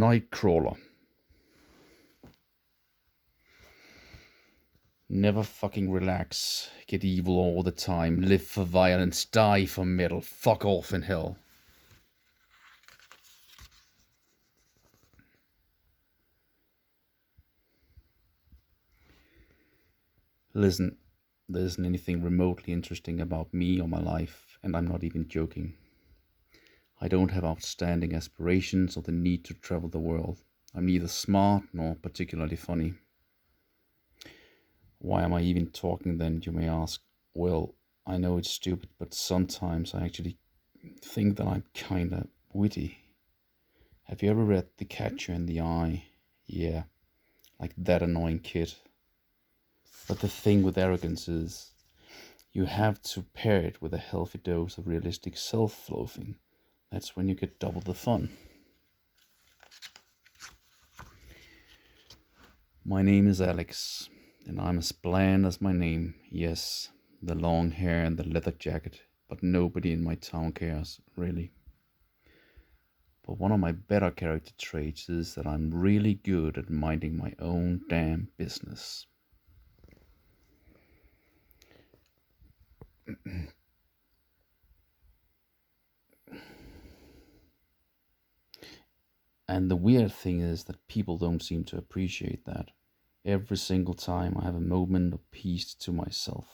Nightcrawler. Never fucking relax. Get evil all the time. Live for violence. Die for metal. Fuck off in hell. Listen, there isn't anything remotely interesting about me or my life, and I'm not even joking. I don't have outstanding aspirations or the need to travel the world. I'm neither smart nor particularly funny. Why am I even talking then, you may ask? Well, I know it's stupid, but sometimes I actually think that I'm kinda witty. Have you ever read The Catcher in the Eye? Yeah, like that annoying kid. But the thing with arrogance is, you have to pair it with a healthy dose of realistic self-loathing. That's when you get double the fun. My name is Alex, and I'm as bland as my name. Yes, the long hair and the leather jacket, but nobody in my town cares, really. But one of my better character traits is that I'm really good at minding my own damn business. And the weird thing is that people don't seem to appreciate that. Every single time I have a moment of peace to myself,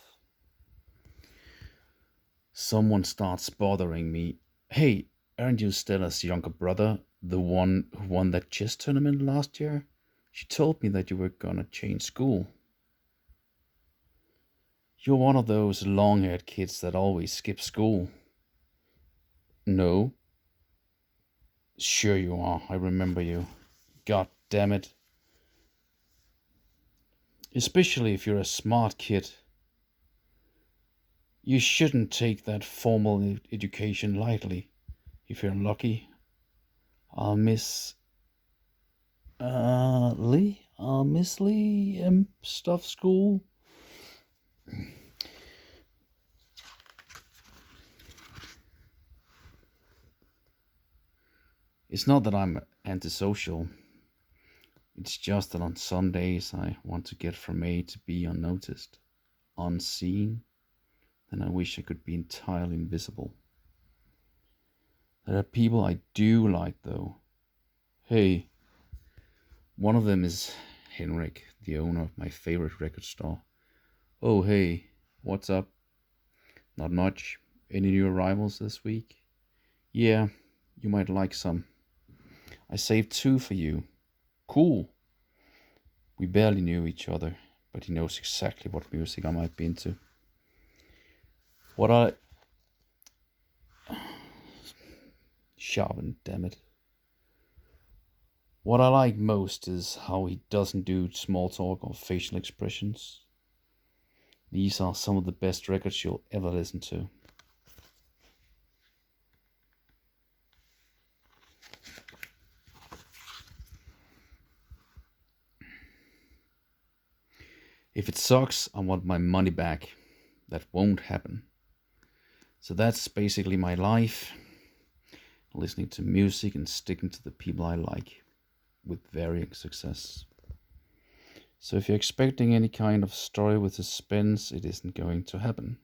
someone starts bothering me. Hey, aren't you Stella's younger brother, the one who won that chess tournament last year? She told me that you were gonna change school. You're one of those long haired kids that always skip school. No, sure you are. I remember you. God damn it. Especially if you're a smart kid. You shouldn't take that formal education lightly. If you're lucky, I'll miss I'll miss Lee and stuff school. It's not that I'm antisocial. It's just that on some days I want to get from A to B unnoticed, unseen, and I wish I could be entirely invisible. There are people I do like though. Hey, one of them is Henrik, the owner of my favorite record store. Oh, hey, what's up? Not much. Any new arrivals this week? Yeah, you might like some. I saved two for you. Cool. We barely knew each other, but he knows exactly what music I might be into. What I. Sharpen, damn it. What I like most is how he doesn't do small talk or facial expressions. These are some of the best records you'll ever listen to. If it sucks, I want my money back. That won't happen. So that's basically my life. Listening to music and sticking to the people I like, with varying success. So if you're expecting any kind of story with suspense, it isn't going to happen.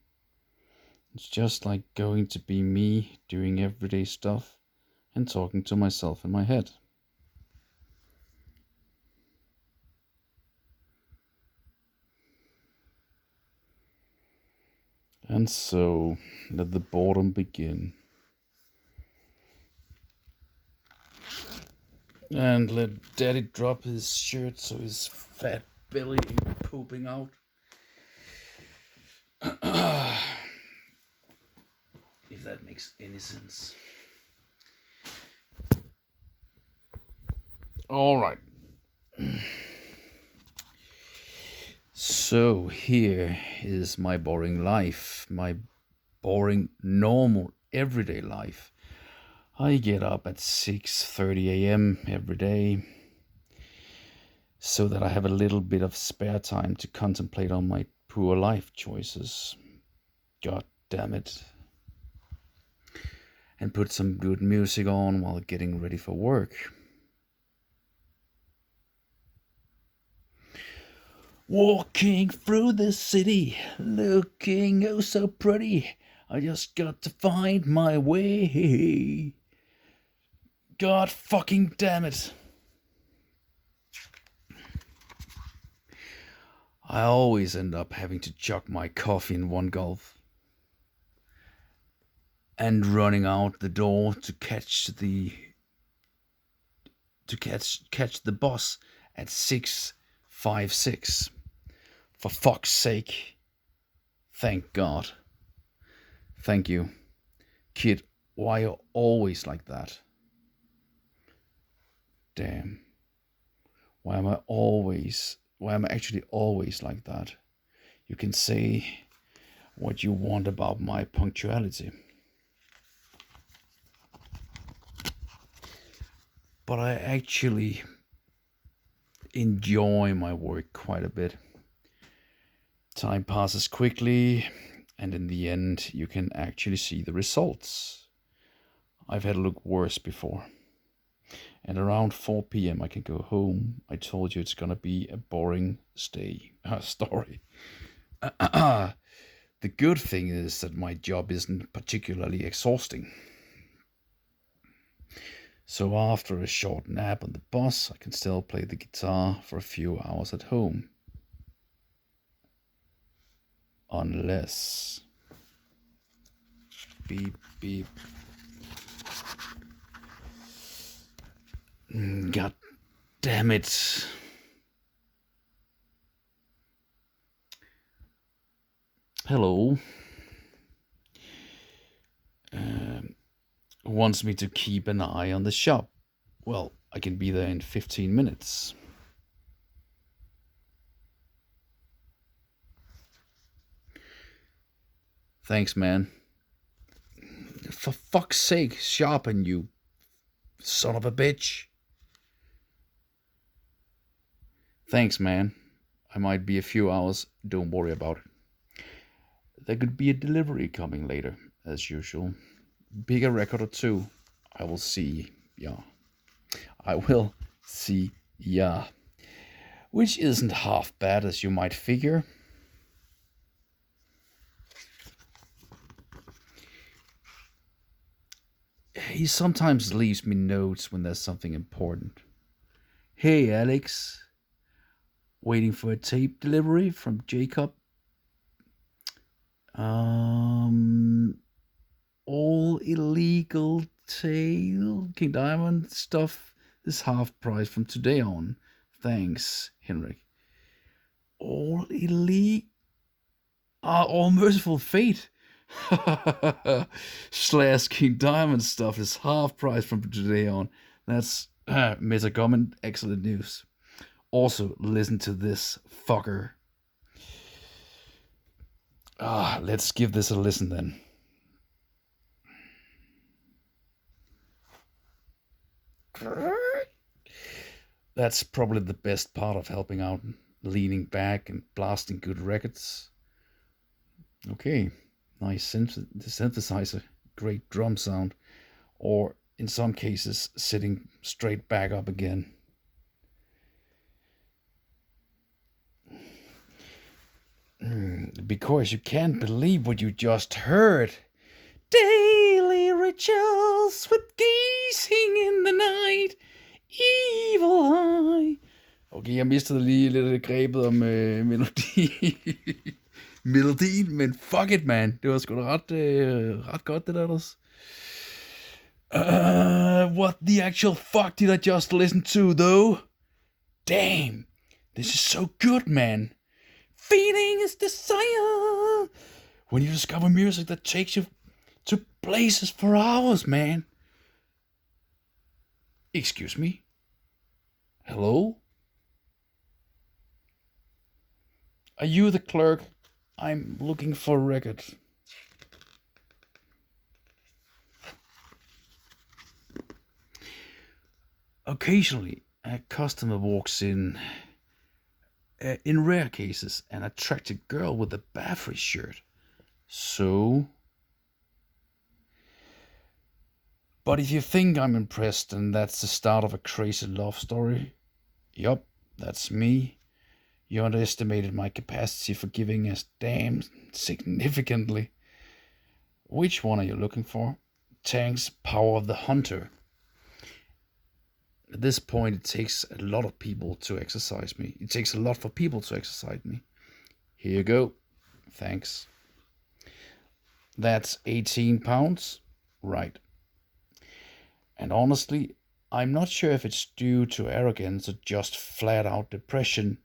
It's just like going to be me doing everyday stuff and talking to myself in my head. And so, let the boredom begin. And let Daddy drop his shirt so his fat belly ain't pooping out. If that makes any sense. Alright. So here is my boring life, my boring, normal, everyday life. I get up at 6:30 a.m. every day so that I have a little bit of spare time to contemplate on my poor life choices. God damn it. And put some good music on while getting ready for work. Walking through the city, looking oh so pretty. I just got to find my way. God fucking damn it. I always end up having to chug my coffee in one gulp and running out the door to catch the bus at 6:56. For fuck's sake. Thank God. Thank you. Kid, why are you always like that? Damn. Why am I actually always like that? You can say what you want about my punctuality. But I actually enjoy my work quite a bit. Time passes quickly, and in the end, you can actually see the results. I've had a look worse before. And around 4 p.m. I can go home. I told you it's gonna be a boring story. The good thing is that my job isn't particularly exhausting. So after a short nap on the bus, I can still play the guitar for a few hours at home. Unless... Beep, beep. God damn it. Hello. Wants me to keep an eye on the shop. Well, I can be there in 15 minutes. Thanks, man. For fuck's sake, sharpen, you son of a bitch. Thanks, man. I might be a few hours. Don't worry about it. There could be a delivery coming later, as usual. Bigger record or two. I will see. Yeah. I will see. Yeah. Which isn't half bad as you might figure. He sometimes leaves me notes when there's something important. Hey, Alex. Waiting for a tape delivery from Jacob. All illegal tail King Diamond stuff is half price from today on. Thanks, Henrik. All illegal. All merciful fate. Slash King Diamond stuff is half price from today on. That's meta comment. Excellent news. Also, listen to this fucker. Let's give this a listen then. That's probably the best part of helping out, leaning back and blasting good records. Okay, nice synthesizer, great drum sound, or in some cases, sitting straight back up again. Because you can't believe what you just heard. Daily rituals with gazing in the night. Evil eye. Okay, jeg mistede lige lidt grebet om melodien, men fuck it, man. Det var sgu da ret godt, det der ellers. What the actual fuck did I just listen to, though? Damn, this is so good, man. Feeling is desire. When you discover music that takes you to places for hours, man. Excuse me? Hello? Are you the clerk? I'm looking for a record. Occasionally, a customer walks in rare cases, an attractive girl with a Baffrey shirt. So... But if you think I'm impressed and that's the start of a crazy love story, yup, that's me. You underestimated my capacity for giving a damn significantly. Which one are you looking for? Tank's Power of the Hunter. At this point, it takes a lot of people to exercise me. It takes a lot for people to exercise me. Here you go. Thanks. That's 18 pounds. Right. And honestly, I'm not sure if it's due to arrogance or just flat out depression.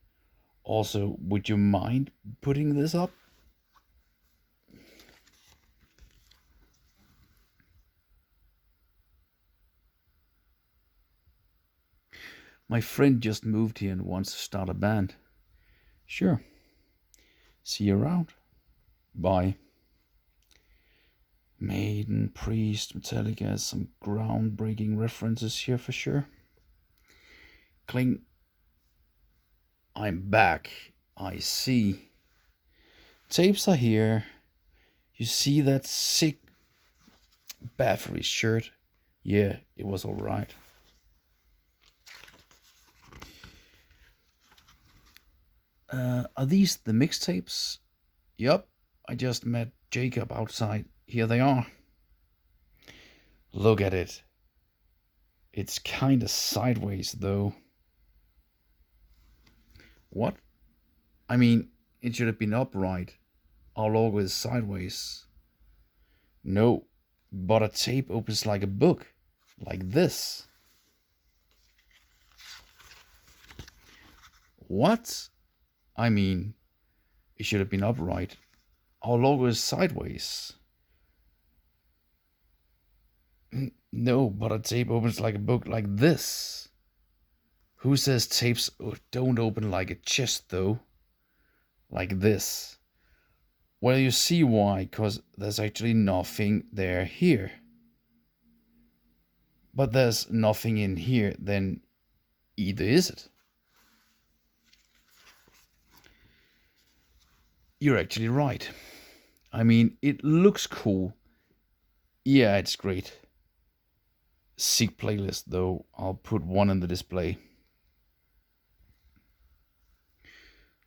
Also, would you mind putting this up? My friend just moved here and wants to start a band. Sure. See you around. Bye. Maiden, Priest, Metallica, some groundbreaking references here for sure. Cling. I'm back. I see. Tapes are here. You see that sick Baffery shirt? Yeah, it was alright. Are these the mixtapes? Yup, I just met Jacob outside. Here they are. Look at it. It's kinda sideways, though. What? I mean, it should have been upright. Our logo is sideways. No, but a tape opens like a book. Like this. What? I mean, it should have been upright. Our logo is sideways. No, but a tape opens like a book like this. Who says tapes don't open like a chest, though? Like this. Well, you see why, because there's actually nothing there here. But there's nothing in here, then either is it? You're actually right. I mean, it looks cool. Yeah, it's great. Sick playlist, though. I'll put one in the display.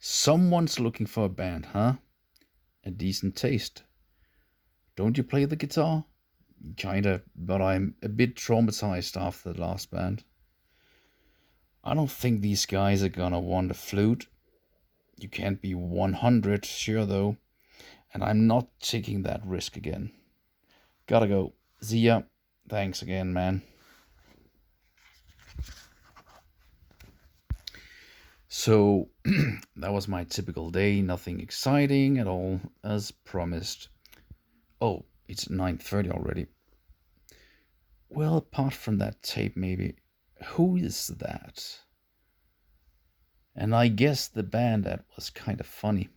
Someone's looking for a band, huh? A decent taste. Don't you play the guitar? Kinda, but I'm a bit traumatized after the last band. I don't think these guys are gonna want a flute. You can't be 100 sure though, and I'm not taking that risk again. Gotta go. See ya. Thanks again, man. So that was my typical day, nothing exciting at all, as promised. Oh, it's 9:30 already. Well, apart from that tape, maybe. Who is that? And I guess the band that was kind of funny.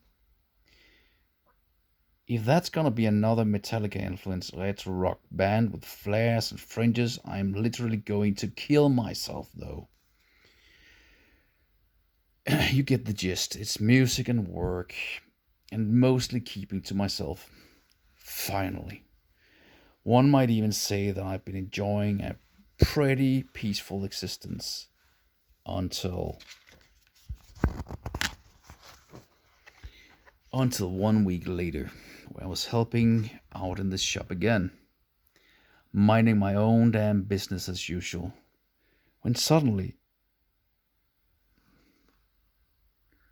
If that's gonna be another Metallica influenced retro rock band with flares and fringes, I'm literally going to kill myself though. You get the gist. It's music and work, and mostly keeping to myself. Finally. One might even say that I've been enjoying a pretty peaceful existence until 1 week later, where I was helping out in the shop again, minding my own damn business as usual, when suddenly,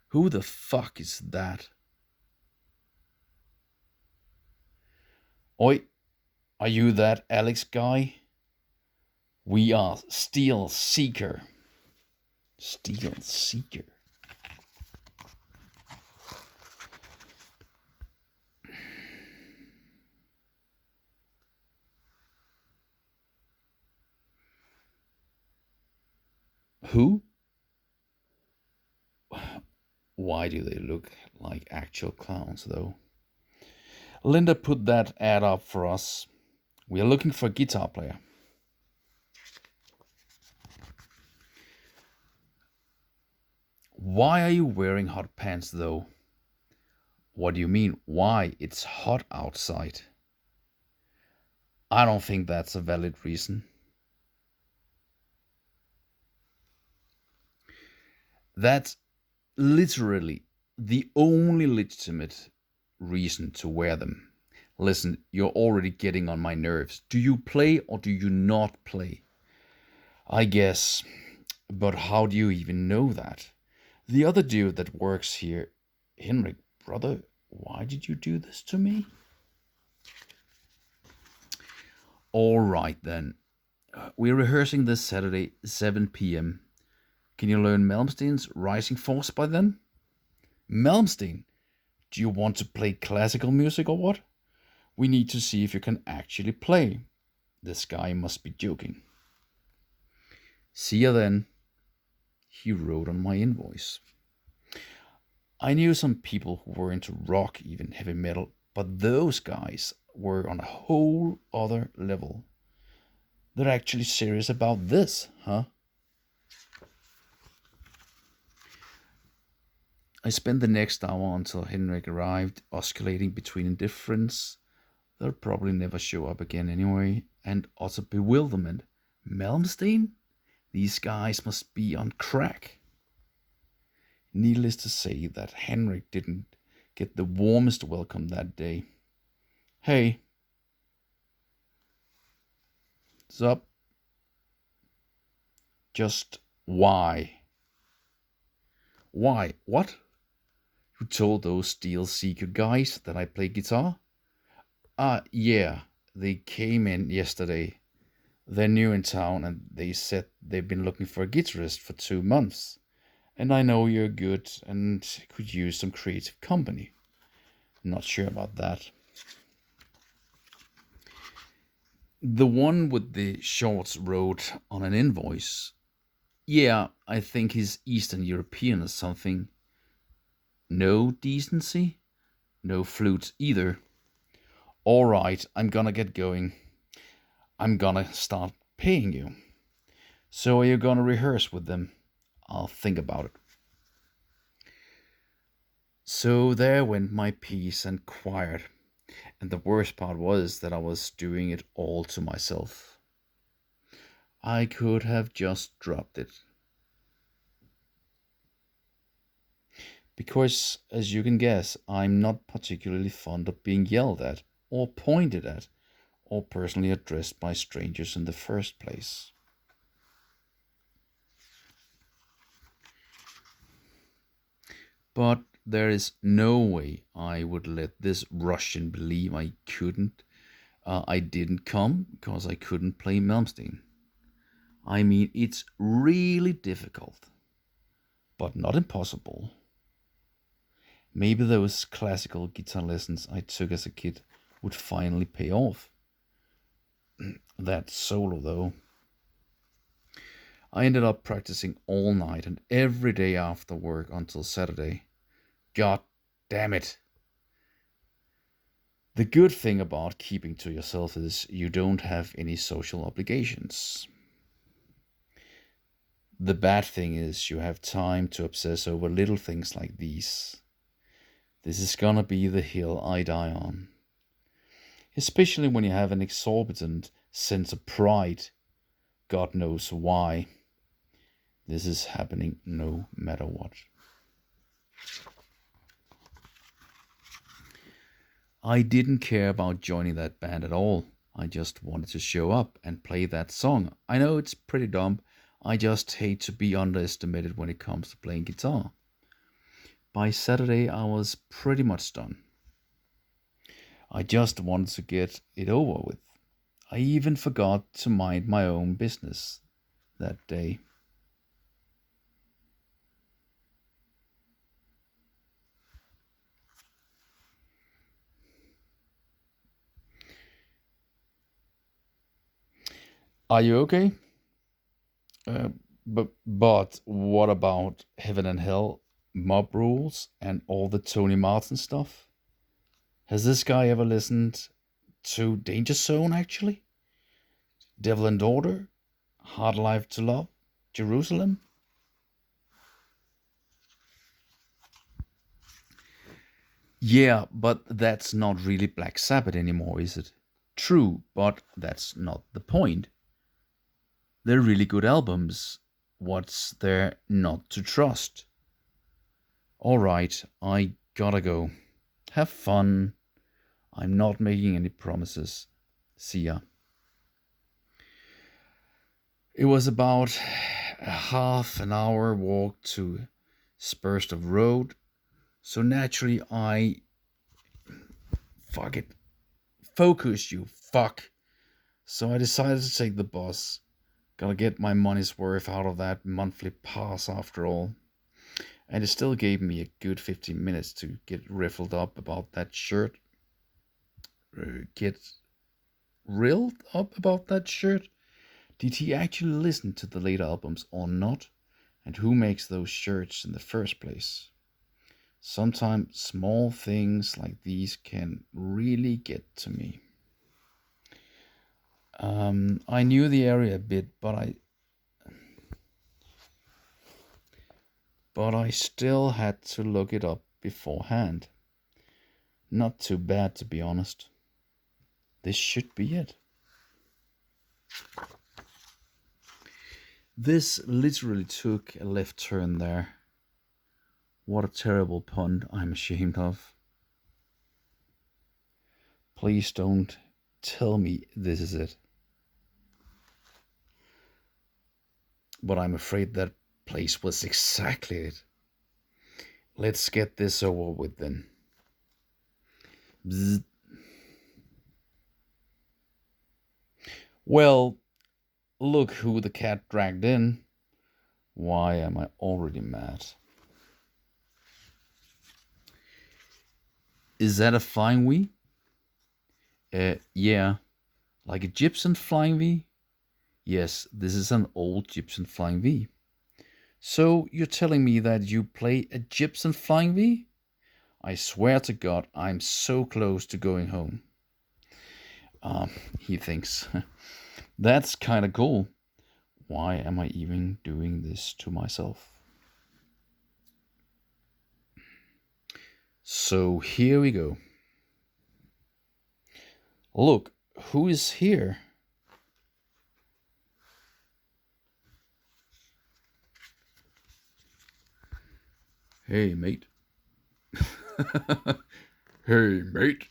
who the fuck is that? Oi, are you that Alex guy? We are Steel Seeker. Steel Seeker. Who? Why do they look like actual clowns, though? Linda put that ad up for us. We are looking for a guitar player. Why are you wearing hot pants, though? What do you mean, why? It's hot outside. I don't think that's a valid reason. That's literally the only legitimate reason to wear them. Listen, you're already getting on my nerves. Do you play or do you not play? I guess, but how do you even know that? The other dude that works here, Henrik, brother, why did you do this to me? All right then. We're rehearsing this Saturday, 7 p.m. Can you learn Malmsteen's Rising Force by then? Malmsteen? Do you want to play classical music or what? We need to see if you can actually play. This guy must be joking. See ya then, he wrote on my invoice. I knew some people who were into rock, even heavy metal, but those guys were on a whole other level. They're actually serious about this, huh? I spent the next hour until Henrik arrived, oscillating between indifference, they'll probably never show up again anyway, and utter bewilderment. Malmsteen? These guys must be on crack. Needless to say that Henrik didn't get the warmest welcome that day. Hey. What's up? Just why? Why? What? You told those Steel Seeker guys that I play guitar? Yeah. They came in yesterday. They're new in town and they said they've been looking for a guitarist for 2 months. And I know you're good and could use some creative company. Not sure about that. The one with the shorts wrote on an invoice. Yeah, I think he's Eastern European or something. No decency? No flutes either. Alright, I'm gonna get going. I'm gonna start paying you. So are you gonna rehearse with them? I'll think about it. So there went my piece and quiet. And the worst part was that I was doing it all to myself. I could have just dropped it. Because, as you can guess, I'm not particularly fond of being yelled at, or pointed at, or personally addressed by strangers in the first place. But there is no way I would let this Russian believe I didn't come because I couldn't play Malmsteen. I mean, it's really difficult, but not impossible. Maybe those classical guitar lessons I took as a kid would finally pay off. That solo, though. I ended up practicing all night and every day after work until Saturday. God damn it. The good thing about keeping to yourself is you don't have any social obligations. The bad thing is you have time to obsess over little things like these. This is gonna be the hill I die on. Especially when you have an exorbitant sense of pride. God knows why. This is happening no matter what. I didn't care about joining that band at all. I just wanted to show up and play that song. I know it's pretty dumb. I just hate to be underestimated when it comes to playing guitar. By Saturday, I was pretty much done. I just wanted to get it over with. I even forgot to mind my own business that day. Are you okay? Uh, but what about Heaven and Hell, Mob Rules, and all the Tony Martin stuff? Has this guy ever listened to Danger Zone, actually? Devil and Daughter? Hard Life to Love? Jerusalem? Yeah, but that's not really Black Sabbath anymore, is it? True, but that's not the point. They're really good albums. What's there not to trust? Alright, I gotta go. Have fun. I'm not making any promises. See ya. It was about a half an hour walk to spurs of road, so naturally I fuck it. Focus, you fuck. So I decided to take the bus. Gotta get my money's worth out of that monthly pass after all. And it still gave me a good 15 minutes to get riffled up about that shirt. Get rilled up about that shirt? Did he actually listen to the later albums or not? And who makes those shirts in the first place? Sometimes small things like these can really get to me. I knew the area a bit, but I still had to look it up beforehand. Not too bad, to be honest. This should be it. This literally took a left turn there. What a terrible pun I'm ashamed of. Please don't tell me this is it. But I'm afraid that place was exactly it. Let's get this over with then. Bzz. Well, look who the cat dragged in. Why am I already mad? Is that a flying V? Yeah. Like a Gibson flying V? Yes, this is an old Gibson flying V. So you're telling me that you play a Gibson flying V? I swear to God, I'm so close to going home. He thinks. That's kind of cool. Why am I even doing this to myself? So here we go. Look, who is here? Hey, mate. Hey, mate.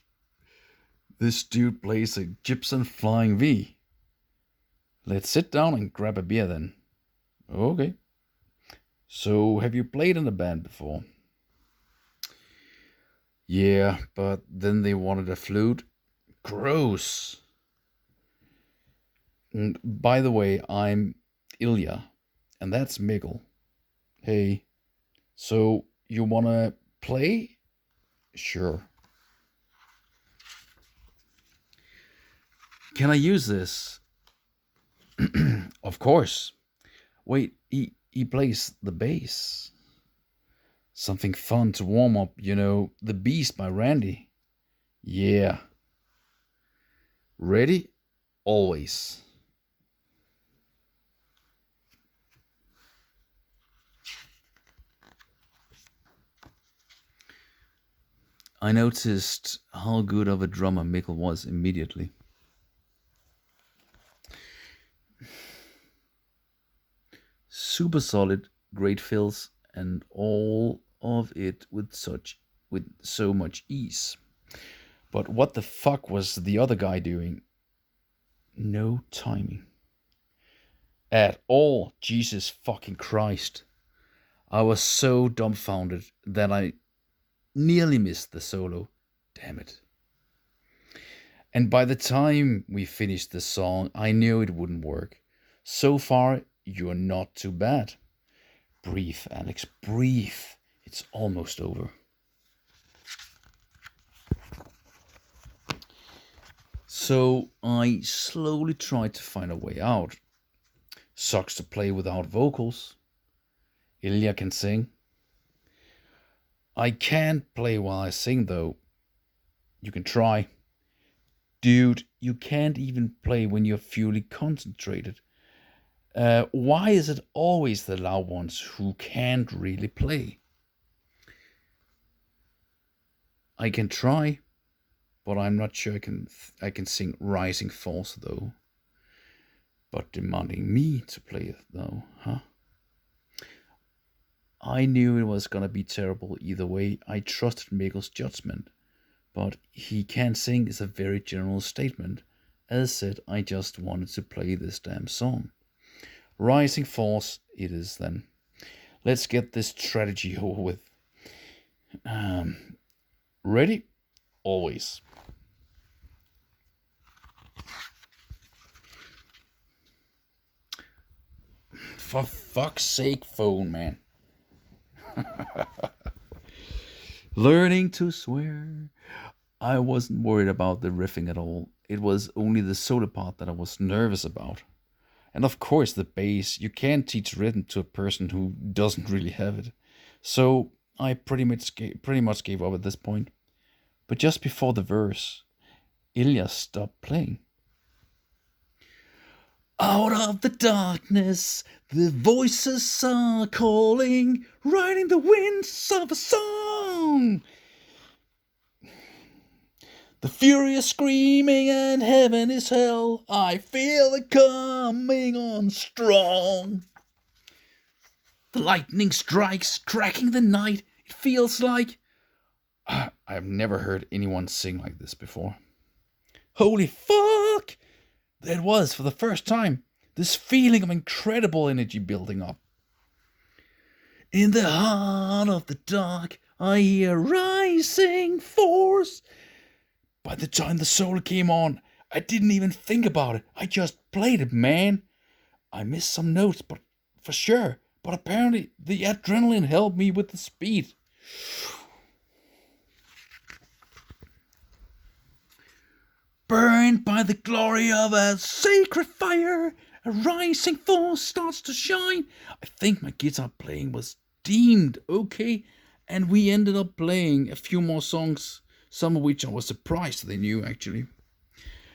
This dude plays a Gibson Flying V. Let's sit down and grab a beer then. Okay. So, have you played in a band before? Yeah, but then they wanted a flute. Gross. And by the way, I'm Ilya, and that's Miguel. Hey, so you wanna play? Sure. Can I use this? Of course. Wait, he plays the bass. Something fun to warm up, The Beast by Randy. Yeah. Ready? Always. I noticed how good of a drummer Mikkel was immediately. Super solid, great fills, and all of it with so much ease. But what the fuck was the other guy doing? No timing. At all, Jesus fucking Christ. I was so dumbfounded that I nearly missed the solo. Damn it. And by the time we finished the song, I knew it wouldn't work. So far, you're not too bad. Breathe, Alex, breathe. It's almost over. So I slowly tried to find a way out. Sucks to play without vocals. Ilya can sing. I can't play while I sing though. You can try. Dude, you can't even play when you're fully concentrated. Why is it always the loud ones who can't really play? I can try, but I'm not sure I can sing Rising Force though. But demanding me to play it though, huh? I knew it was gonna be terrible either way. I trusted Mikkel's judgment. But he can't sing is a very general statement. As said, I just wanted to play this damn song. Rising Force it is then. Let's get this strategy over with. Ready? Always. For fuck's sake, phone, man. Learning to swear. I wasn't worried about the riffing at all. It was only the solo part that I was nervous about. And of course, the bass. You can't teach rhythm to a person who doesn't really have it. So I pretty much gave up at this point. But just before the verse, Ilya stopped playing. Out of the darkness, the voices are calling, riding the winds of a song. The fury is screaming and heaven is hell. I feel it coming on strong. The lightning strikes, cracking the night. It feels like... I've never heard anyone sing like this before. Holy fuck! That was, for the first time, this feeling of incredible energy building up. In the heart of the dark, I hear rising force. By the time the solo came on, I didn't even think about it. I just played it, man. I missed some notes, but for sure. But apparently, the adrenaline helped me with the speed. Burned by the glory of a sacred fire, a rising force starts to shine. I think my guitar playing was deemed okay, and we ended up playing a few more songs, some of which I was surprised they knew actually.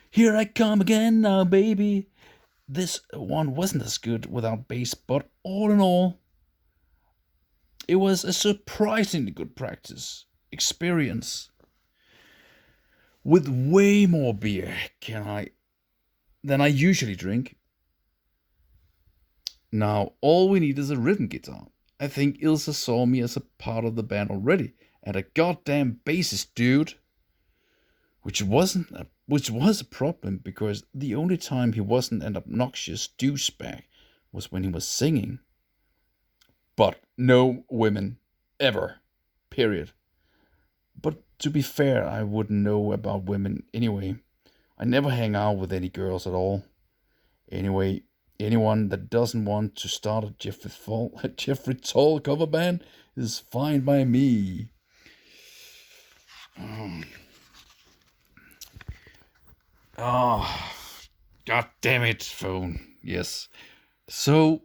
Here I come again now, baby. This one wasn't as good without bass, but all in all, it was a surprisingly good practice experience. With way more beer than I usually drink. Now, all we need is a rhythm guitar. I think Ilse saw me as a part of the band already, and a goddamn bassist dude. Which was a problem, because the only time he wasn't an obnoxious douchebag was when he was singing. But no women. Ever. Period. But to be fair, I wouldn't know about women anyway. I never hang out with any girls at all. Anyway, anyone that doesn't want to start a Jeffrey Toll cover band is fine by me. Oh, god damn it, phone. Yes. So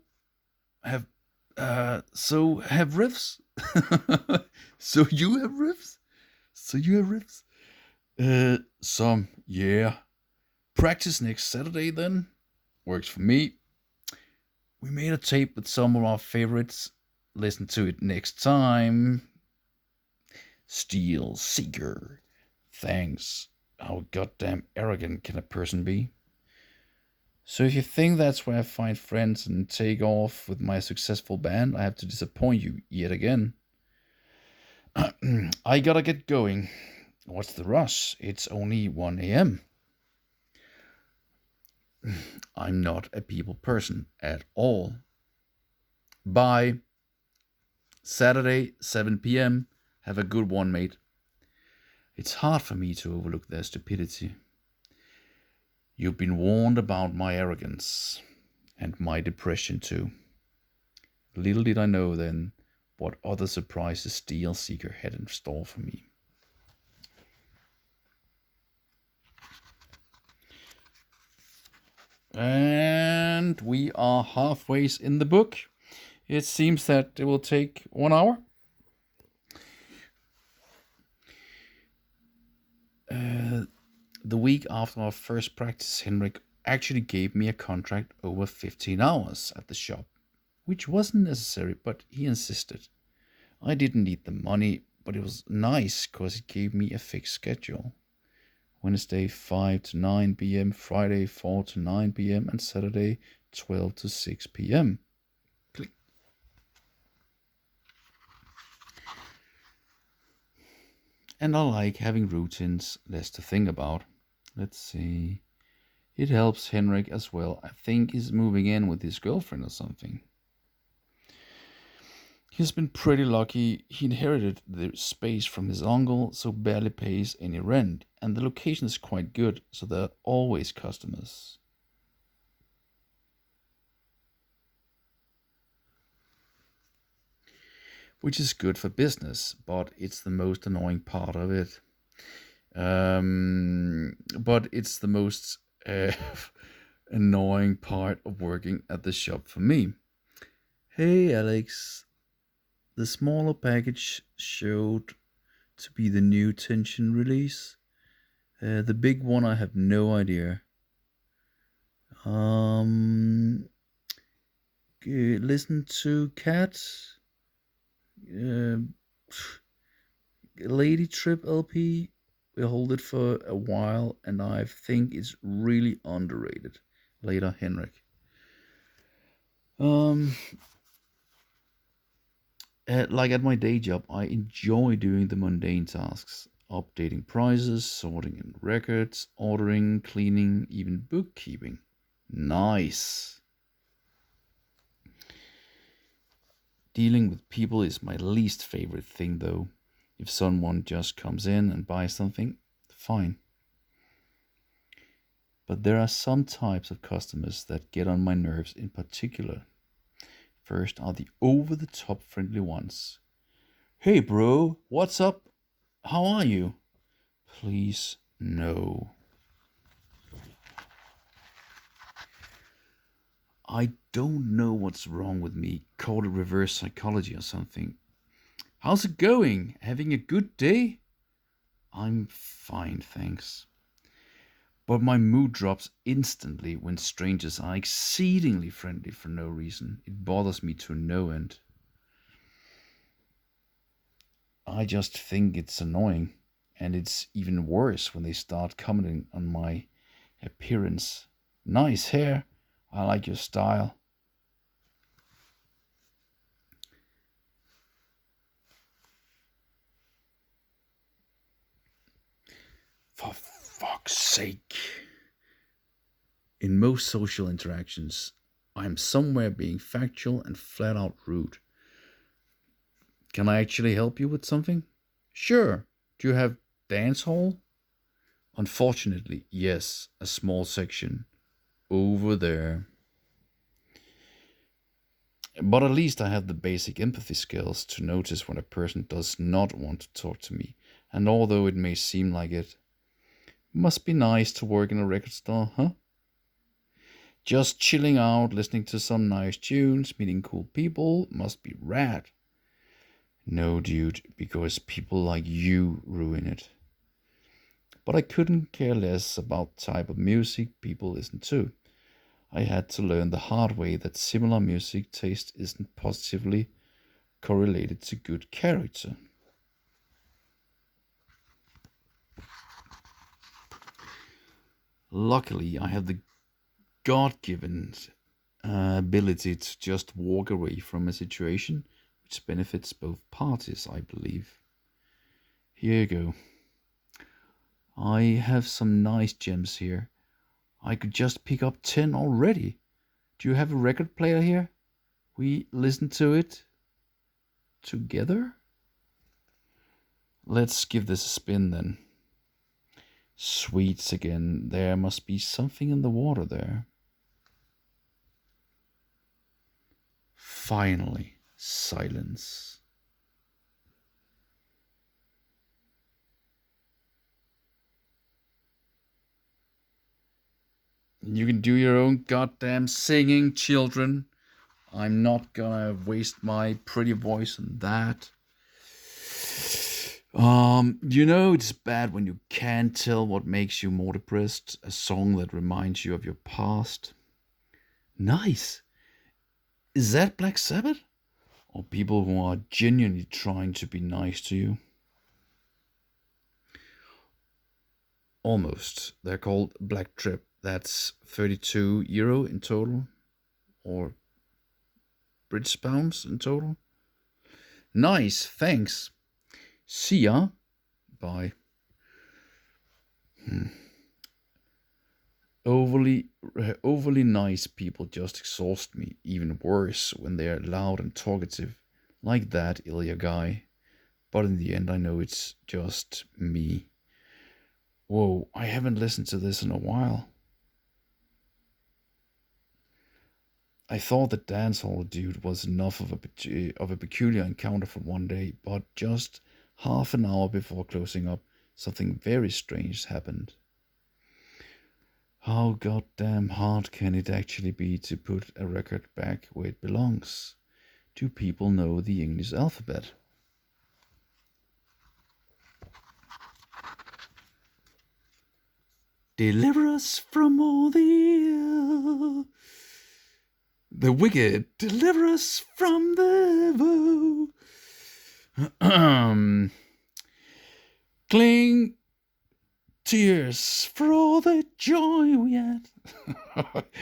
have riffs? So you have riffs? Some, yeah. Practice next Saturday then. Works for me. We made a tape with some of our favorites. Listen to it next time. Steel Seeker. Thanks. How goddamn arrogant can a person be? So if you think that's where I find friends and take off with my successful band, I have to disappoint you yet again. I gotta get going. What's the rush? It's only 1 a.m. I'm not a people person at all. Bye. Saturday, 7 p.m. Have a good one, mate. It's hard for me to overlook their stupidity. You've been warned about my arrogance and my depression too. Little did I know then what other surprises Steel Seeker had in store for me. And we are halfway in the book. It seems that it will take 1 hour. The week after our first practice, Henrik actually gave me a contract over 15 hours at the shop, which wasn't necessary, but he insisted. I didn't need the money, but it was nice because it gave me a fixed schedule. Wednesday 5 to 9 p.m., Friday 4 to 9 p.m., and Saturday 12 to 6 p.m. Click. And I like having routines, less to think about. Let's see. It helps Henrik as well. I think he's moving in with his girlfriend or something. He's been pretty lucky. He inherited the space from his uncle, so barely pays any rent. And the location is quite good, so there are always customers. Which is good for business, but it's the most annoying part of it. But it's the most annoying part of working at the shop for me. Hey, Alex, the smaller package showed to be the new tension release. The big one, I have no idea. Um, listen to Cat, uh, Lady Trip LP. We hold it for a while, and I think it's really underrated. Later, Henrik. Um, like at my day job, I enjoy doing the mundane tasks, updating prices, sorting in records, ordering, cleaning, even bookkeeping. Nice. Dealing with people is my least favorite thing, though. If someone just comes in and buys something, fine. But there are some types of customers that get on my nerves in particular. First are the over the top friendly ones. Hey, bro, what's up? How are you? Please, no. I don't know what's wrong with me. Call it reverse psychology or something. How's it going? Having a good day? I'm fine, thanks. But my mood drops instantly when strangers are exceedingly friendly for no reason. It bothers me to no end. I just think it's annoying. And it's even worse when they start commenting on my appearance. Nice hair. I like your style. For fuck's sake. In most social interactions, I am somewhere being factual and flat out rude. Can I actually help you with something? Sure. Do you have dance hall? Unfortunately, yes, a small section over there. But at least I have the basic empathy skills to notice when a person does not want to talk to me. And although it may seem like it, must be nice to work in a record store, huh? Just chilling out, listening to some nice tunes, meeting cool people, must be rad. No, dude, because people like you ruin it. But I couldn't care less about type of music people listen to. I had to learn the hard way that similar music taste isn't positively correlated to good character. Luckily, I have the God given ability to just walk away from a situation, which benefits both parties, I believe. Here you go. I have some nice gems here. I could just pick up 10 already. Do you have a record player here? We listen to it together? Let's give this a spin then. Sweets again. There must be something in the water there. Finally, silence. You can do your own goddamn singing, children. I'm not gonna waste my pretty voice on that. It's bad when you can't tell what makes you more depressed. A song that reminds you of your past. Nice. Is that Black Sabbath? Or people who are genuinely trying to be nice to you? Almost. They're called Black Trip. That's €32 in total, or British pounds in total. Nice, thanks. See ya. goodbye. Hmm. Overly, overly nice people just exhaust me. Even worse when they're loud and talkative, like that Ilya guy. But in the end, I know it's just me. Whoa, I haven't listened to this in a while. I thought the dancehall dude was enough of a peculiar encounter for one day, but just half an hour before closing up, something very strange happened. How goddamn hard can it actually be to put a record back where it belongs? Do people know the English alphabet? Deliver us from all the wicked. Deliver us from the woe. Cling tears for all the joy we had.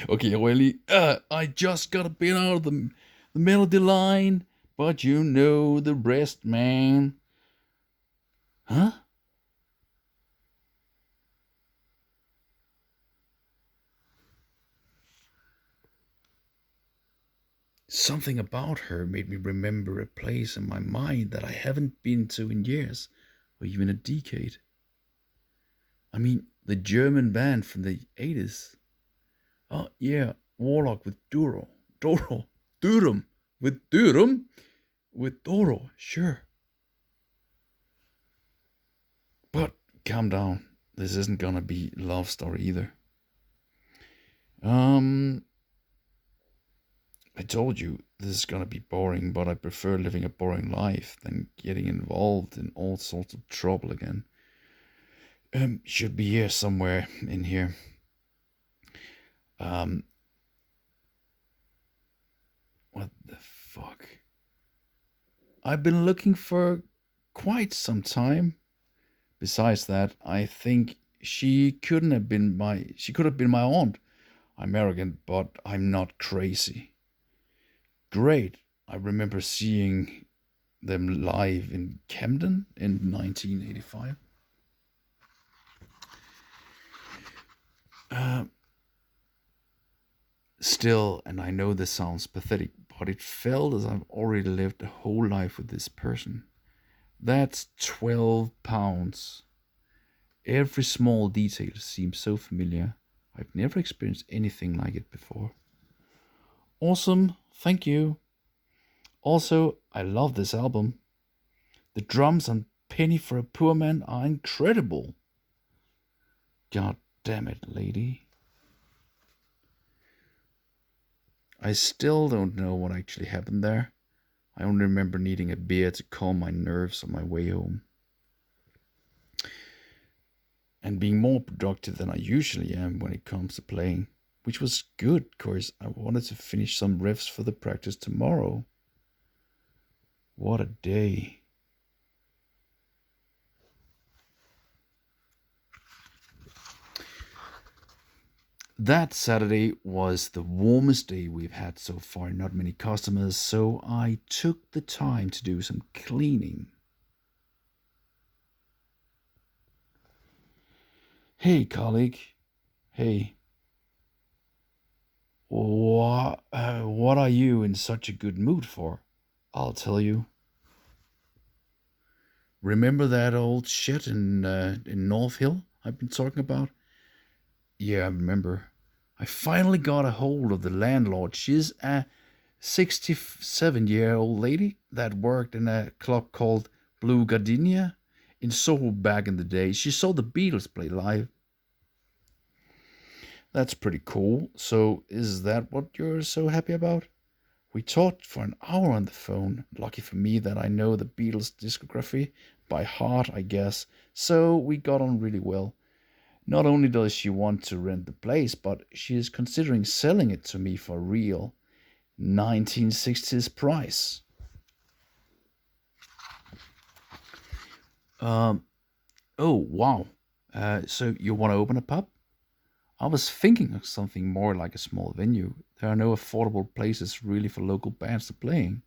Okay, Willie. I just got a bit out of the melody line, but you know the rest, man. Huh? Something about her made me remember a place in my mind that I haven't been to in years, or even a decade. I mean, the German band from the 80s. Oh, yeah, Warlock with Duro. Doro. Durum. With Durum? With Doro, sure. But calm down. This isn't gonna be a love story either. Um, I told you this is gonna be boring, but I prefer living a boring life than getting involved in all sorts of trouble again. Should be here somewhere in here. Um, what the fuck? I've been looking for quite some time. Besides that, I think she could have been my aunt. I'm arrogant, but I'm not crazy. Great. I remember seeing them live in Camden in 1985. Uh, Still, and I know this sounds pathetic, but it felt as I've already lived a whole life with this person. That's 12 pounds. Every small detail seems so familiar. I've never experienced anything like it before. Awesome, thank you. Also, I love this album. The drums on Penny for a Poor Man are incredible. God damn it, lady. I still don't know what actually happened there. I only remember needing a beer to calm my nerves on my way home. And being more productive than I usually am when it comes to playing, which was good because I wanted to finish some riffs for the practice tomorrow. What a day. That Saturday was the warmest day we've had so far, not many customers, so I took the time to do some cleaning. Hey, colleague. Hey, what are you in such a good mood for? I'll tell you. Remember that old shit in North Hill I've been talking about? Yeah, I remember. I finally got a hold of the landlord. She's a 67-year-old lady that worked in a club called Blue Gardenia in Soho back in the day. She saw the Beatles play live. That's pretty cool. So, is that what you're so happy about? We talked for an hour on the phone. Lucky for me that I know the Beatles' discography by heart, I guess. So, we got on really well. Not only does she want to rent the place, but she is considering selling it to me for real 1960s price. Um, oh, wow. So you want to open a pub? I was thinking of something more like a small venue. There are no affordable places really for local bands to play in.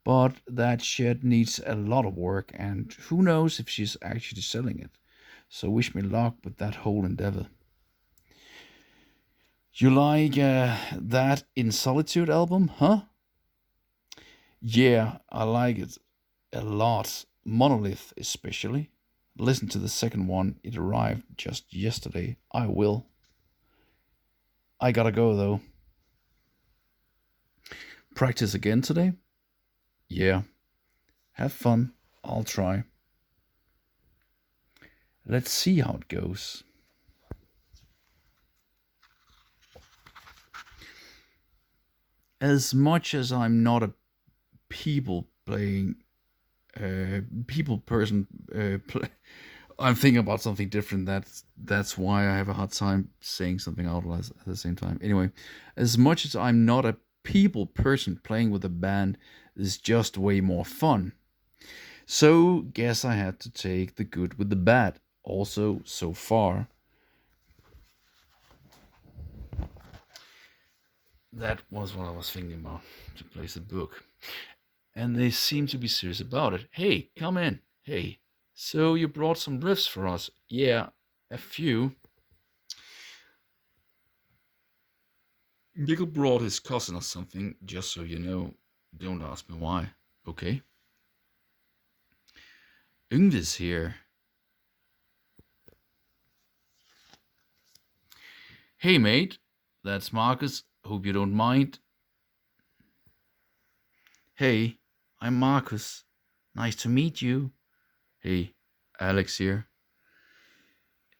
But that shed needs a lot of work, and who knows if she's actually selling it. So wish me luck with that whole endeavor. You like that In Solitude album, huh? Yeah, I like it a lot. Monolith, especially. Listen to the second one, it arrived just yesterday. I will. I gotta go though. Practice again today? Yeah. Have fun. I'll try. Let's see how it goes. As much as I'm not a people playing, people person, I'm thinking about something different. That's why I have a hard time saying something out loud at the same time. Anyway, as much as I'm not a people person, playing with a band is just way more fun. So guess I had to take the good with the bad. Also, so far, that was what I was thinking about to place the book. And they seem to be serious about it. Hey, come in. Hey, so you brought some riffs for us? Yeah, a few. Michael brought his cousin or something, just so you know. Don't ask me why. Okay. Yngve's here. Hey, mate. That's Marcus. Hope you don't mind. Hey, I'm Marcus. Nice to meet you. Hey, Alex here.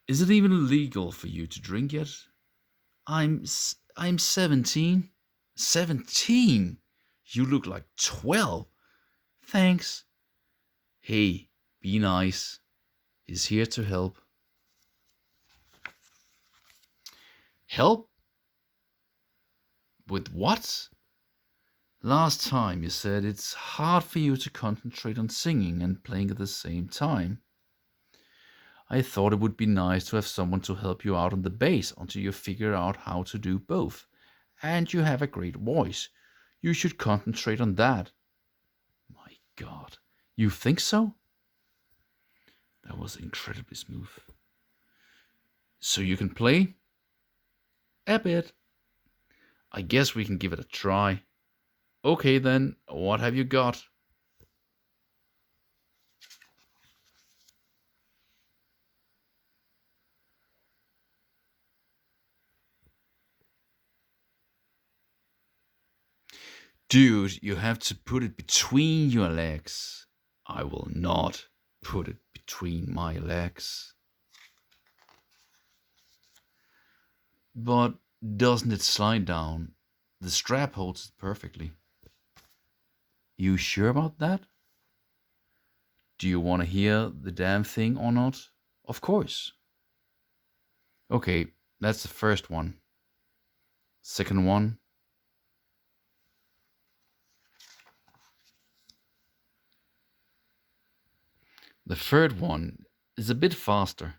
Is it even legal for you to drink yet? I'm 17. 17? You look like 12. Thanks. Hey, be nice. He's here to help. Help? With what? Last time you said it's hard for you to concentrate on singing and playing at the same time. I thought it would be nice to have someone to help you out on the bass until you figure out how to do both. And you have a great voice. You should concentrate on that. My God, you think so? That was incredibly smooth. So you can play? A bit. I guess we can give it a try. Okay then, what have you got? Dude, you have to put it between your legs. I will not put it between my legs. But doesn't it slide down? The strap holds it perfectly. You sure about that? Do you want to hear the damn thing or not? Of course. Okay, that's the first one. Second one. The third one is a bit faster.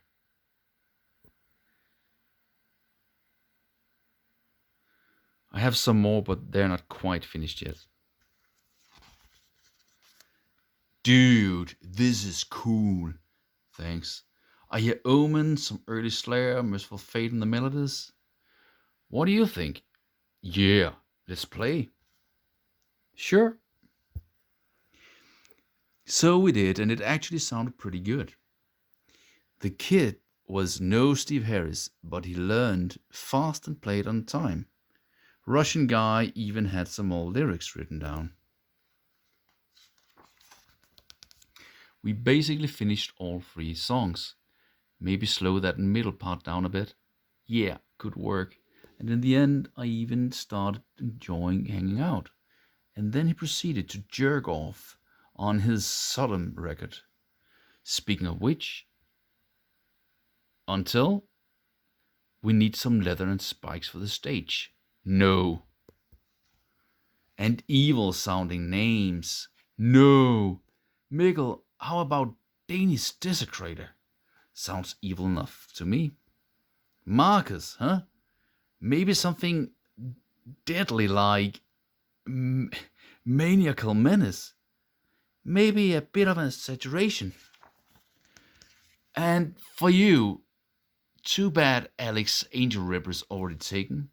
I have some more, but they're not quite finished yet. Dude, this is cool. Thanks. I hear Omen, some early Slayer, Merciful Fate in the melodies. What do you think? Yeah, let's play. Sure. So we did, and it actually sounded pretty good. The kid was no Steve Harris, but he learned fast and played on time. Russian guy even had some old lyrics written down. We basically finished all three songs. Maybe slow that middle part down a bit. Yeah, good work. And in the end, I even started enjoying hanging out. And then he proceeded to jerk off on his Sodom record. Speaking of which, until we need some leather and spikes for the stage. No. And evil sounding names. No. Mikkel, how about Danish Desecrator? Sounds evil enough to me. Marcus, huh? Maybe something deadly like Maniacal menace. Maybe a bit of an exaggeration. And for you, too bad Alex Angel Ripper's already taken.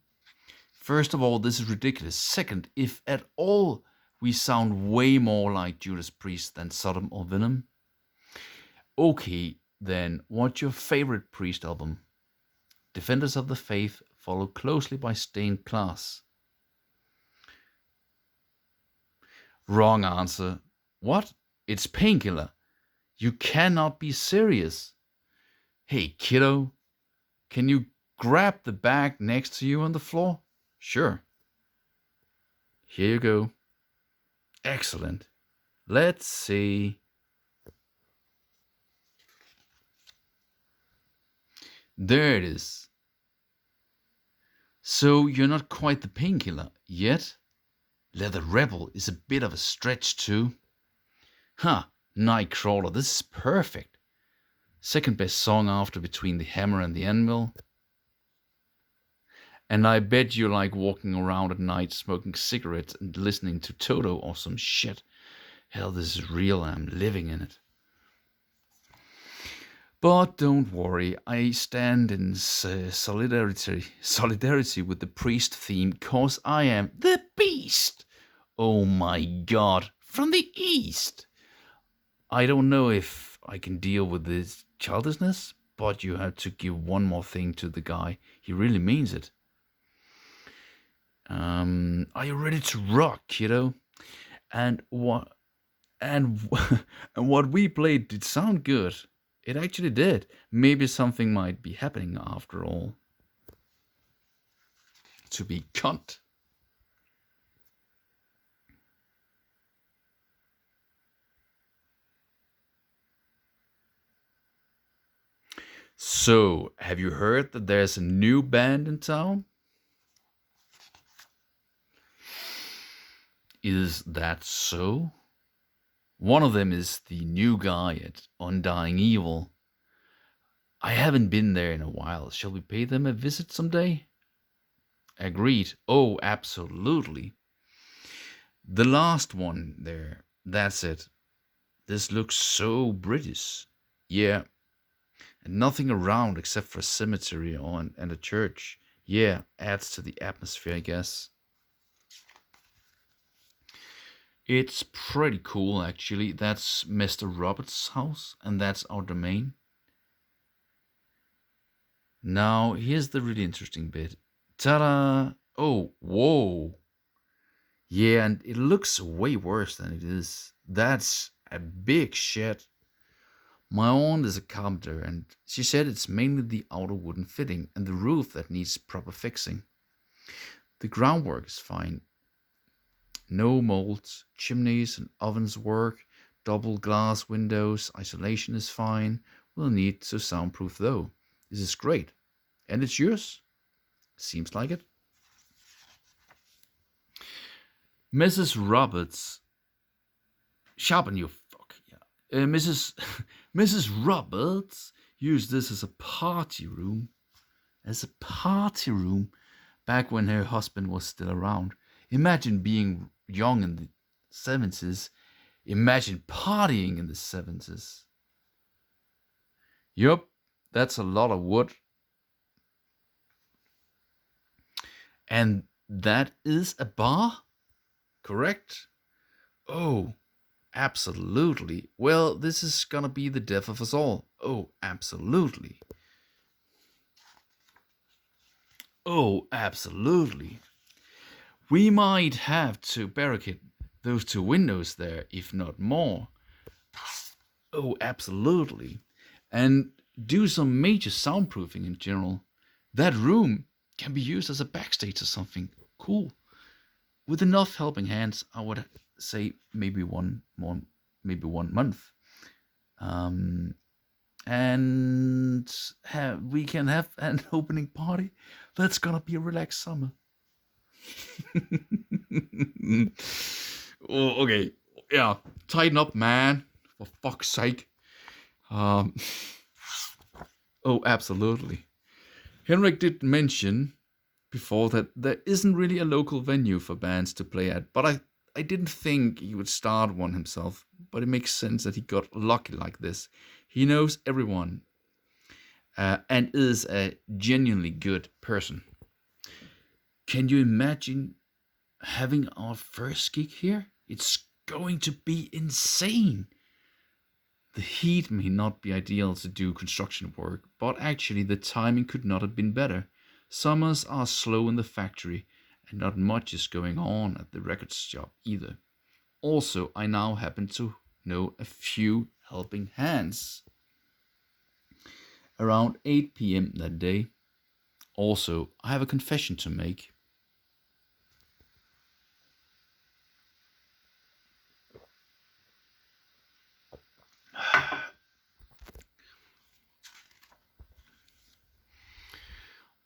First of all, this is ridiculous. Second, if at all, we sound way more like Judas Priest than Sodom or Venom. Okay, then, what's your favorite Priest album? Defenders of the Faith, followed closely by Stained Class. Wrong answer. What? It's Painkiller. You cannot be serious. Hey, kiddo, can you grab the bag next to you on the floor? Sure. Here you go. Excellent. Let's see. There it is. So you're not quite the Painkiller yet? Leather Rebel is a bit of a stretch too. Huh, Nightcrawler, this is perfect. Second best song after Between the Hammer and the Anvil. And I bet you like walking around at night smoking cigarettes and listening to Toto or some shit. Hell, this is real and I'm living in it. But don't worry, I stand in solidarity with the Priest theme, cause I am the Beast. Oh my god, from the East. I don't know if I can deal with this childishness, but you have to give one more thing to the guy. He really means it. Are you ready to rock, kiddo? And what and what we played did sound good. It actually did. Maybe something might be happening after all. To be cunt. So, have you heard that there's a new band in town? Is that so? One of them is the new guy at Undying Evil. I haven't been there in a while. Shall we pay them a visit someday? Agreed. Oh, absolutely. The last one there. That's it. This looks so British. Yeah. And nothing around except for a cemetery and a church. Yeah, adds to the atmosphere, I guess. It's pretty cool, actually. That's Mr. Roberts' house, and that's our domain. Now, here's the really interesting bit. Ta-da! Oh, whoa! Yeah, and it looks way worse than it is. That's a big shed. My aunt is a carpenter, and she said it's mainly the outer wooden fitting and the roof that needs proper fixing. The groundwork is fine. No molds, chimneys and ovens work, double glass windows, isolation is fine. We'll need to soundproof though. This is great. And it's yours? Seems like it. Mrs. Roberts. Sharpen your fuck. Yeah. Mrs. Roberts used this as a party room. As a party room back when her husband was still around. Imagine being young in the 70s. Imagine partying in the 70s. Yup, that's a lot of wood. And that is a bar? Correct? Oh, absolutely. Well, this is gonna be the death of us all. Oh, absolutely. Oh, absolutely. We might have to barricade those two windows there, if not more. Oh, absolutely. And do some major soundproofing in general. That room can be used as a backstage or something. Cool. With enough helping hands, I would say maybe one month. And we can have an opening party. That's gonna be a relaxed summer. Oh, okay. Yeah. Tighten up, man. For fuck's sake. Oh, absolutely. Henrik did mention before that there isn't really a local venue for bands to play at, but I didn't think he would start one himself, but it makes sense that he got lucky like this. He knows everyone and is a genuinely good person. Can you imagine having our first gig here? It's going to be insane. The heat may not be ideal to do construction work, but actually the timing could not have been better. Summers are slow in the factory, and not much is going on at the records shop either. Also, I now happen to know a few helping hands. Around 8 p.m. that day, also, I have a confession to make.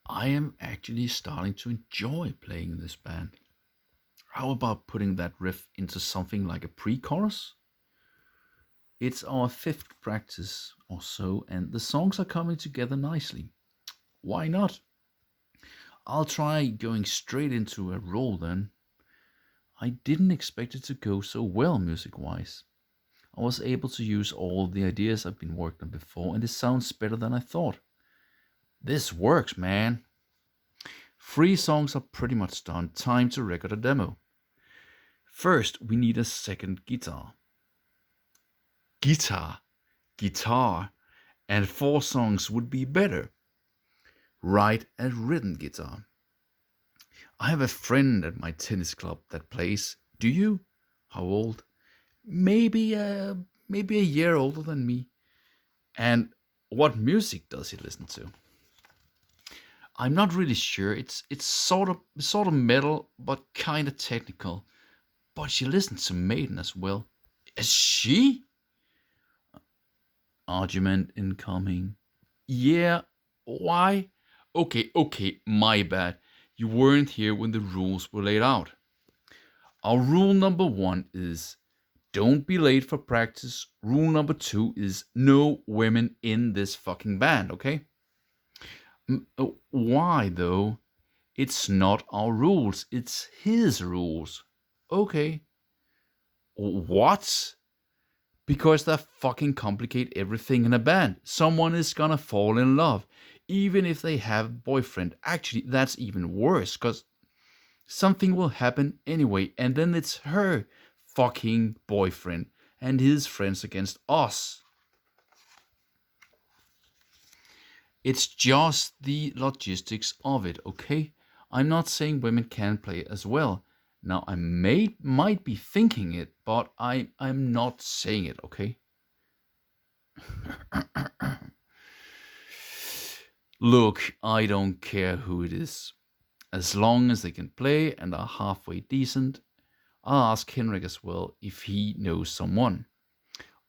I am actually starting to enjoy playing in this band. How about putting that riff into something like a pre chorus? It's our fifth practice or so, and the songs are coming together nicely. Why not? I'll try going straight into a role then. I didn't expect it to go so well music wise. I was able to use all the ideas I've been working on before, and it sounds better than I thought. This works, man. Three songs are pretty much done. Time to record a demo. First, we need a second guitar. Guitar, guitar, and four songs would be better. Write a rhythm guitar. I have a friend at my tennis club that plays. Do you? How old? Maybe a year older than me. And what music does he listen to? I'm not really sure. It's sort of metal, but kind of technical. But she listens to Maiden as well. Is she? Argument incoming. Yeah. Why? Okay, my bad. You weren't here when the rules were laid out. Our rule number one is don't be late for practice. Rule number two is no women in this fucking band, okay? Why though? It's not our rules, it's his rules. Okay. What? Because they fucking complicate everything in a band. Someone is gonna fall in love, even if they have a boyfriend. Actually, that's even worse, because something will happen anyway, and then it's her fucking boyfriend and his friends against us. It's just the logistics of it, okay? I'm not saying women can play as well. Now I might be thinking it, but I'm not saying it, okay? Look, I don't care who it is. As long as they can play and are halfway decent, I'll ask Henrik as well if he knows someone.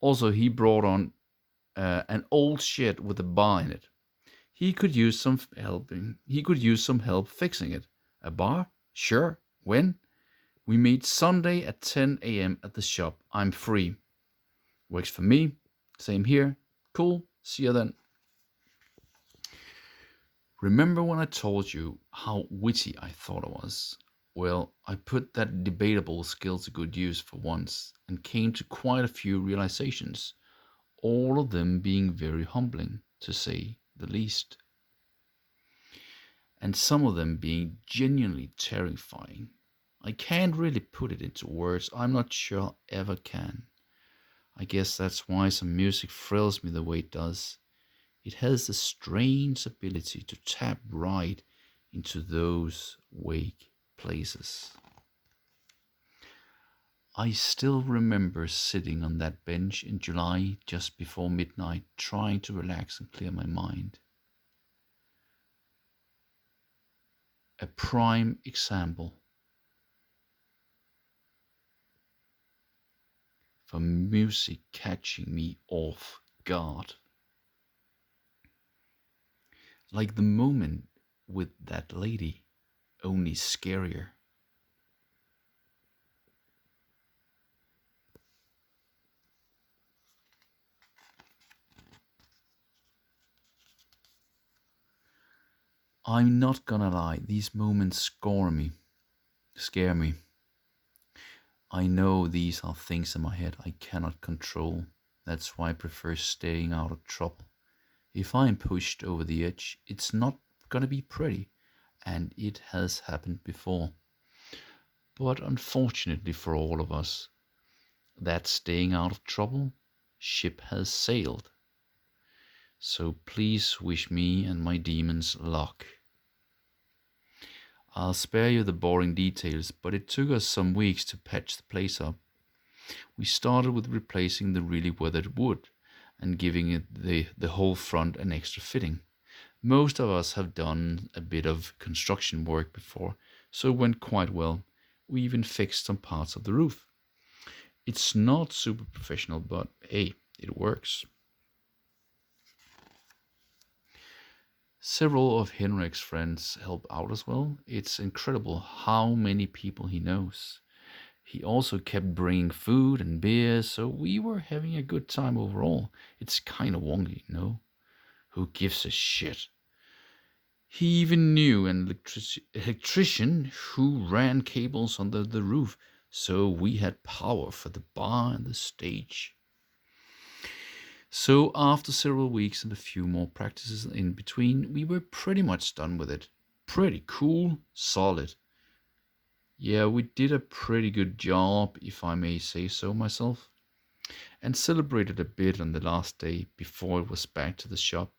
Also, he brought on an old shed with a bar in it. He could use some help fixing it. A bar? Sure. When? We meet Sunday at 10 a.m. at the shop. I'm free. Works for me. Same here. Cool. See you then. Remember when I told you how witty I thought I was? Well, I put that debatable skill to good use for once and came to quite a few realizations, all of them being very humbling, to say the least, and some of them being genuinely terrifying. I can't really put it into words. I'm not sure I ever can. I guess that's why some music thrills me the way it does. It has the strange ability to tap right into those vague places. I still remember sitting on that bench in July just before midnight, trying to relax and clear my mind. A prime example for music catching me off guard. Like the moment with that lady, only scarier. I'm not gonna lie, these moments scare me. I know these are things in my head I cannot control. That's why I prefer staying out of trouble. If I'm pushed over the edge, it's not gonna be pretty, and it has happened before. But unfortunately for all of us, that staying out of trouble ship has sailed. So please wish me and my demons luck. I'll spare you the boring details, but it took us some weeks to patch the place up. We started with replacing the really weathered wood and giving it the whole front an extra fitting. Most of us have done a bit of construction work before, so it went quite well. We even fixed some parts of the roof. It's not super professional, but hey, it works. Several of Henrik's friends help out as well. It's incredible how many people he knows. He also kept bringing food and beer, so we were having a good time overall. It's kind of wonky, no? Who gives a shit? He even knew an electrician who ran cables under the roof, so we had power for the bar and the stage. So, after several weeks and a few more practices in between, we were pretty much done with it. Pretty cool, solid. Yeah, we did a pretty good job, if I may say so myself, and celebrated a bit on the last day before it was back to the shop.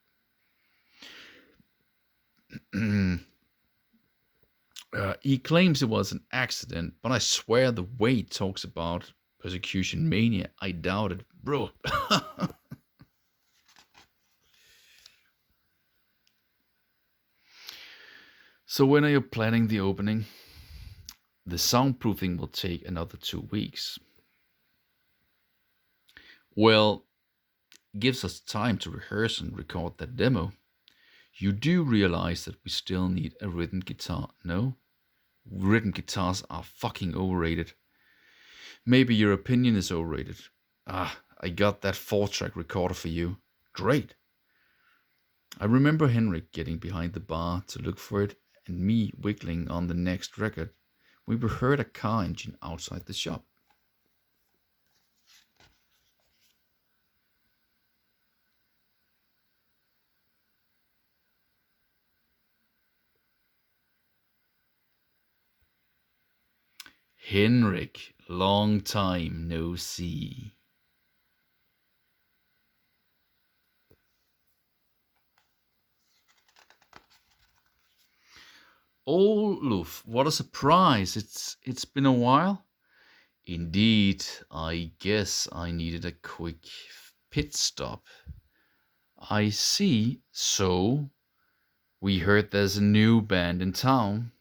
He claims it was an accident, but I swear the way he talks about persecution mania, I doubt it, bro. So when are you planning the opening? The soundproofing will take another 2 weeks. Well, it gives us time to rehearse and record that demo. You do realize that we still need a rhythm guitar, no? Rhythm guitars are fucking overrated. Maybe your opinion is overrated. Ah, I got that 4-track recorder for you. Great. I remember Henrik getting behind the bar to look for it and me wiggling on the next record. We heard a car engine outside the shop. Henrik, long time no see. Oh, Luf, what a surprise. It's been a while. Indeed, I guess I needed a quick pit stop. I see. So, we heard there's a new band in town.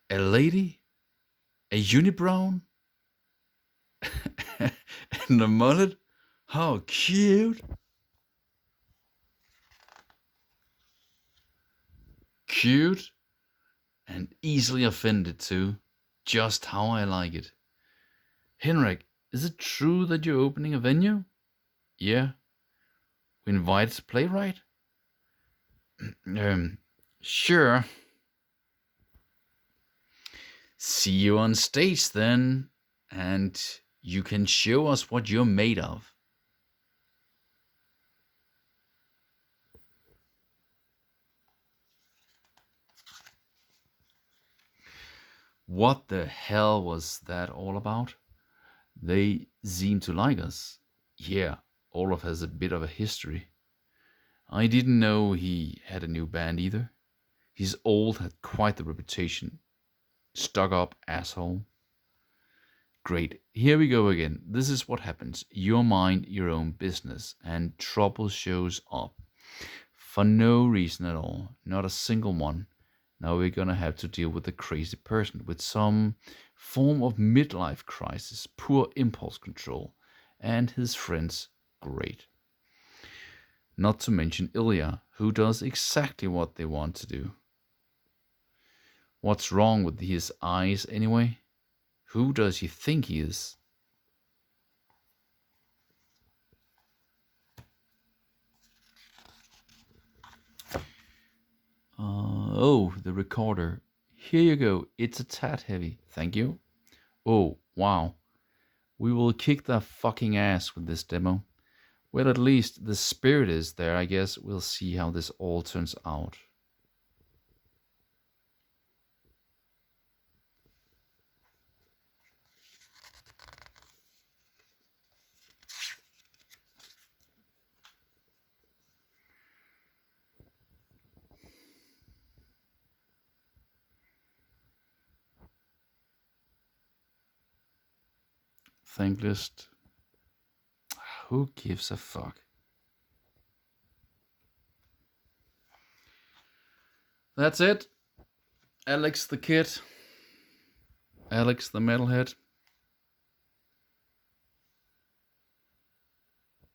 A lady? A unibrown? And a mullet? How cute! Cute and easily offended too. Just how I like it. Henrik, is it true that you're opening a venue? Yeah. We invited a playwright? um, sure. See you on stage then, and you can show us what you're made of. What the hell was that all about? They seem to like us. Yeah, Olaf has a bit of a history. I didn't know he had a new band either. His old had quite the reputation. Stuck up asshole. Great, here we go again. This is what happens. You mind your own business, and trouble shows up. For no reason at all. Not a single one. Now we're gonna have to deal with a crazy person with some form of midlife crisis, poor impulse control, and his friends. Great. Not to mention Ilya, who does exactly what they want to do. What's wrong with his eyes anyway? Who does he think he is? Oh, the recorder. Here you go. It's a tad heavy. Thank you. Oh, wow. We will kick their fucking ass with this demo. Well, at least the spirit is there, I guess. We'll see how this all turns out. Thank list. Who gives a fuck? That's it. Alex the Kid. Alex the Metalhead.